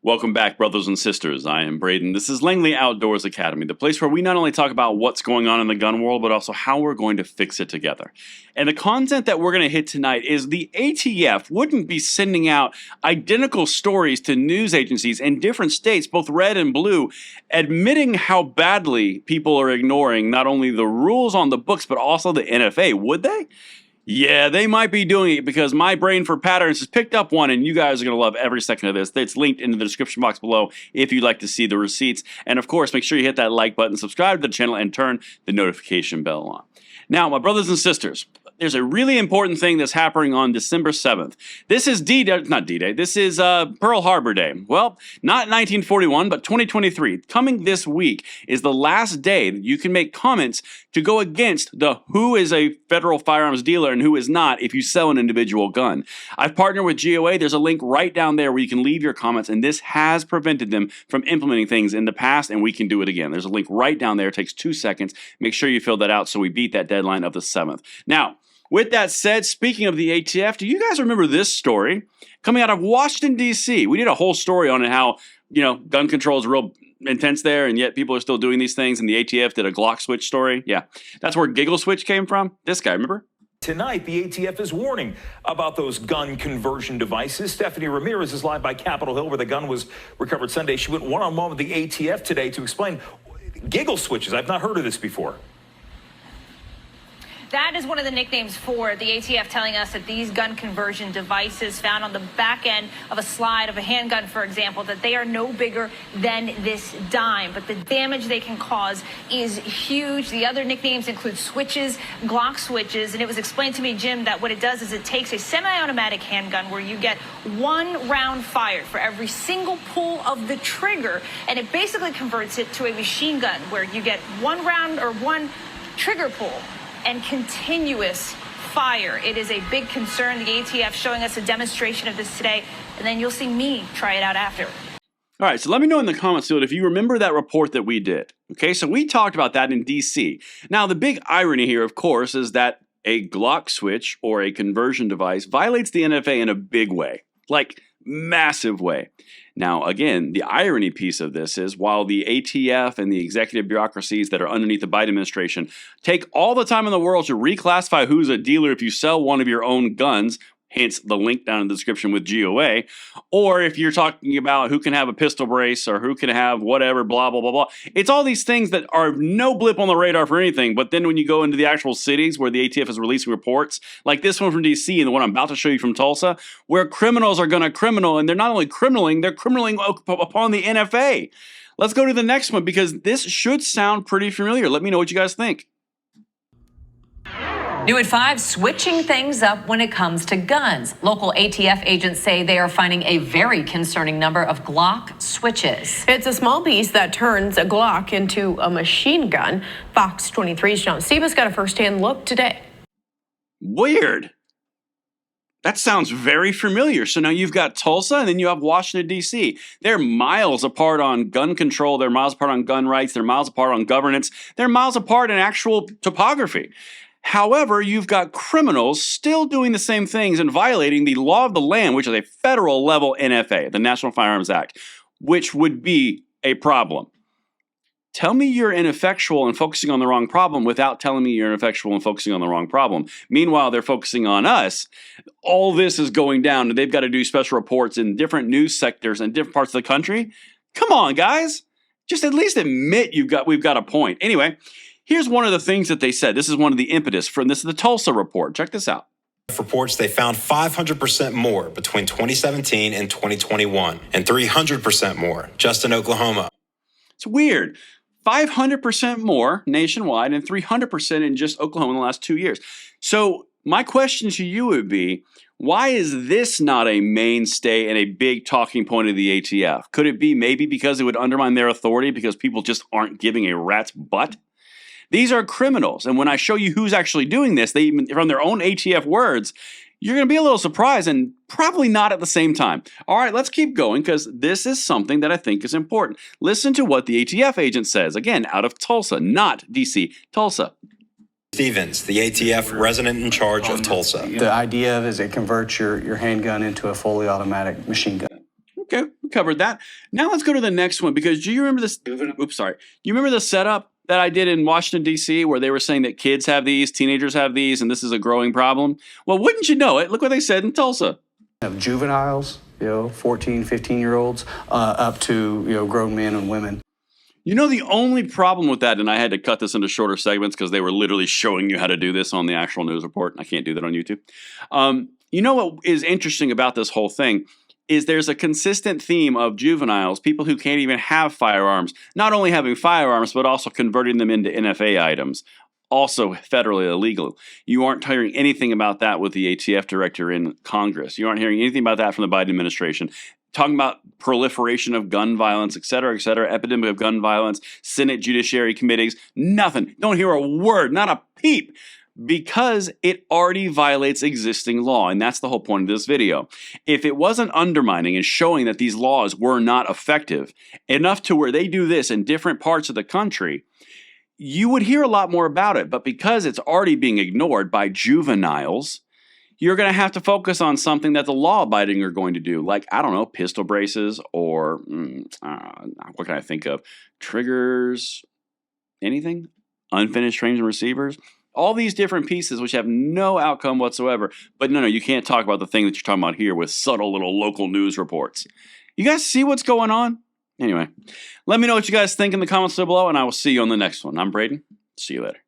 Welcome back, brothers and sisters. I am Braden. This is Langley Outdoors Academy, the place where we not only talk about what's going on in the gun world, but also how we're going to fix it together. And the content that we're going to hit tonight is the ATF wouldn't be sending out identical stories to news agencies in different states, both red and blue, admitting how badly people are ignoring not only the rules on the books, but also the NFA. Would they? Yeah, they might be doing it because my brain for patterns has picked up one, and you guys are going to love every second of this. It's linked in the description box below if you'd like to see the receipts. And of course, make sure you hit that like button, subscribe to the channel, and turn the notification bell on. Now, my brothers and sisters, there's a really important thing that's happening on December 7th. This is not D-Day, this is Pearl Harbor Day. Well, not 1941, but 2023. Coming this week is the last day that you can make comments to go against the who is a federal firearms dealer and who is not if you sell an individual gun. I've partnered with GOA. There's a link right down there where you can leave your comments, and this has prevented them from implementing things in the past, and we can do it again. There's a link right down there. It takes 2 seconds. Make sure you fill that out so we beat that deadline of the 7th. Now, with that said, speaking of the ATF, do you guys remember this story coming out of Washington, D.C.? We did a whole story on it, how, gun control is real intense there, and yet people are still doing these things, and the ATF did a Glock switch story. Yeah, that's where giggle switch came from. This guy, remember? Tonight, the ATF is warning about those gun conversion devices. Stephanie Ramirez is live by Capitol Hill, where the gun was recovered Sunday. She went one-on-one with the ATF today to explain giggle switches. I've not heard of this before. That is one of the nicknames for the ATF, telling us that these gun conversion devices found on the back end of a slide of a handgun, for example, that they are no bigger than this dime. But the damage they can cause is huge. The other nicknames include switches, Glock switches. And it was explained to me, Jim, that what it does is it takes a semi-automatic handgun where you get 1 round fired for every single pull of the trigger. And it basically converts it to a machine gun where you get 1 round or 1 trigger pull and continuous fire. It is a big concern. The ATF showing us a demonstration of this today, and then you'll see me try it out after. All right, so let me know in the comments field if you remember that report that we did. Okay, so we talked about that in D.C. Now, the big irony here, of course, is that a Glock switch or a conversion device violates the NFA in a big way, like massive way. Now, again, the irony piece of this is while the ATF and the executive bureaucracies that are underneath the Biden administration take all the time in the world to reclassify who's a dealer if you sell one of your own guns, hence the link down in the description with GOA, or if you're talking about who can have a pistol brace or who can have whatever, blah, blah, blah, blah. It's all these things that are no blip on the radar for anything, but then when you go into the actual cities where the ATF is releasing reports, like this one from DC and the one I'm about to show you from Tulsa, where criminals are going to criminal, and they're not only criminaling, they're criminaling upon the NFA. Let's go to the next one because this should sound pretty familiar. Let me know what you guys think. New at 5, switching things up when it comes to guns. Local ATF agents say they are finding a very concerning number of Glock switches. It's a small piece that turns a Glock into a machine gun. Fox 23's John Stevens got a first-hand look today. Weird. That sounds very familiar. So now you've got Tulsa and then you have Washington, D.C. They're miles apart on gun control. They're miles apart on gun rights. They're miles apart on governance. They're miles apart in actual topography. However, you've got criminals still doing the same things and violating the law of the land, which is a federal level NFA, the National Firearms Act, which would be a problem. Tell me you're ineffectual and focusing on the wrong problem without telling me you're ineffectual and focusing on the wrong problem. Meanwhile, they're focusing on us. All this is going down, and they've got to do special reports in different news sectors and different parts of the country. Come on, guys. Just at least admit we've got a point. Anyway, here's one of the things that they said. This is one of the impetus from this is the Tulsa report. Check this out. Reports they found 500% more between 2017 and 2021 and 300% more just in Oklahoma. It's weird. 500% more nationwide and 300% in just Oklahoma in the last 2 years. So my question to you would be, why is this not a mainstay and a big talking point of the ATF? Could it be maybe because it would undermine their authority because people just aren't giving a rat's butt? These are criminals, and when I show you who's actually doing this, they even from their own ATF words, you're going to be a little surprised and probably not at the same time. All right, let's keep going because this is something that I think is important. Listen to what the ATF agent says, again, out of Tulsa, not D.C., Tulsa. Stevens, the ATF resident in charge of Tulsa. The idea is it converts your handgun into a fully automatic machine gun. Okay, we covered that. Now let's go to the next one, because do you remember this? Oops, sorry. You remember the setup that I did in Washington, D.C., where they were saying that kids have these, teenagers have these, and this is a growing problem? Well, wouldn't you know it? Look what they said in Tulsa. Of juveniles, 14, 15-year-olds, up to, grown men and women. You know, the only problem with that, and I had to cut this into shorter segments because they were literally showing you how to do this on the actual news report. I can't do that on YouTube. You know what is interesting about this whole thing is there's a consistent theme of juveniles, people who can't even have firearms, not only having firearms, but also converting them into NFA items, also federally illegal. You aren't hearing anything about that with the ATF director in Congress. You aren't hearing anything about that from the Biden administration. Talking about proliferation of gun violence, et cetera, epidemic of gun violence, Senate Judiciary Committees, nothing. Don't hear a word, not a peep, because it already violates existing law, and that's the whole point of this video. If it wasn't undermining and showing that these laws were not effective enough to where they do this in different parts of the country, you would hear a lot more about it. But because it's already being ignored by juveniles, you're going to have to focus on something that the law-abiding are going to do, like, I don't know, pistol braces or, what can I think of? Triggers, anything? Unfinished frames and receivers? All these different pieces which have no outcome whatsoever. But no, you can't talk about the thing that you're talking about here with subtle little local news reports. You guys see what's going on? Anyway, let me know what you guys think in the comments below, and I will see you on the next one. I'm Braden. See you later.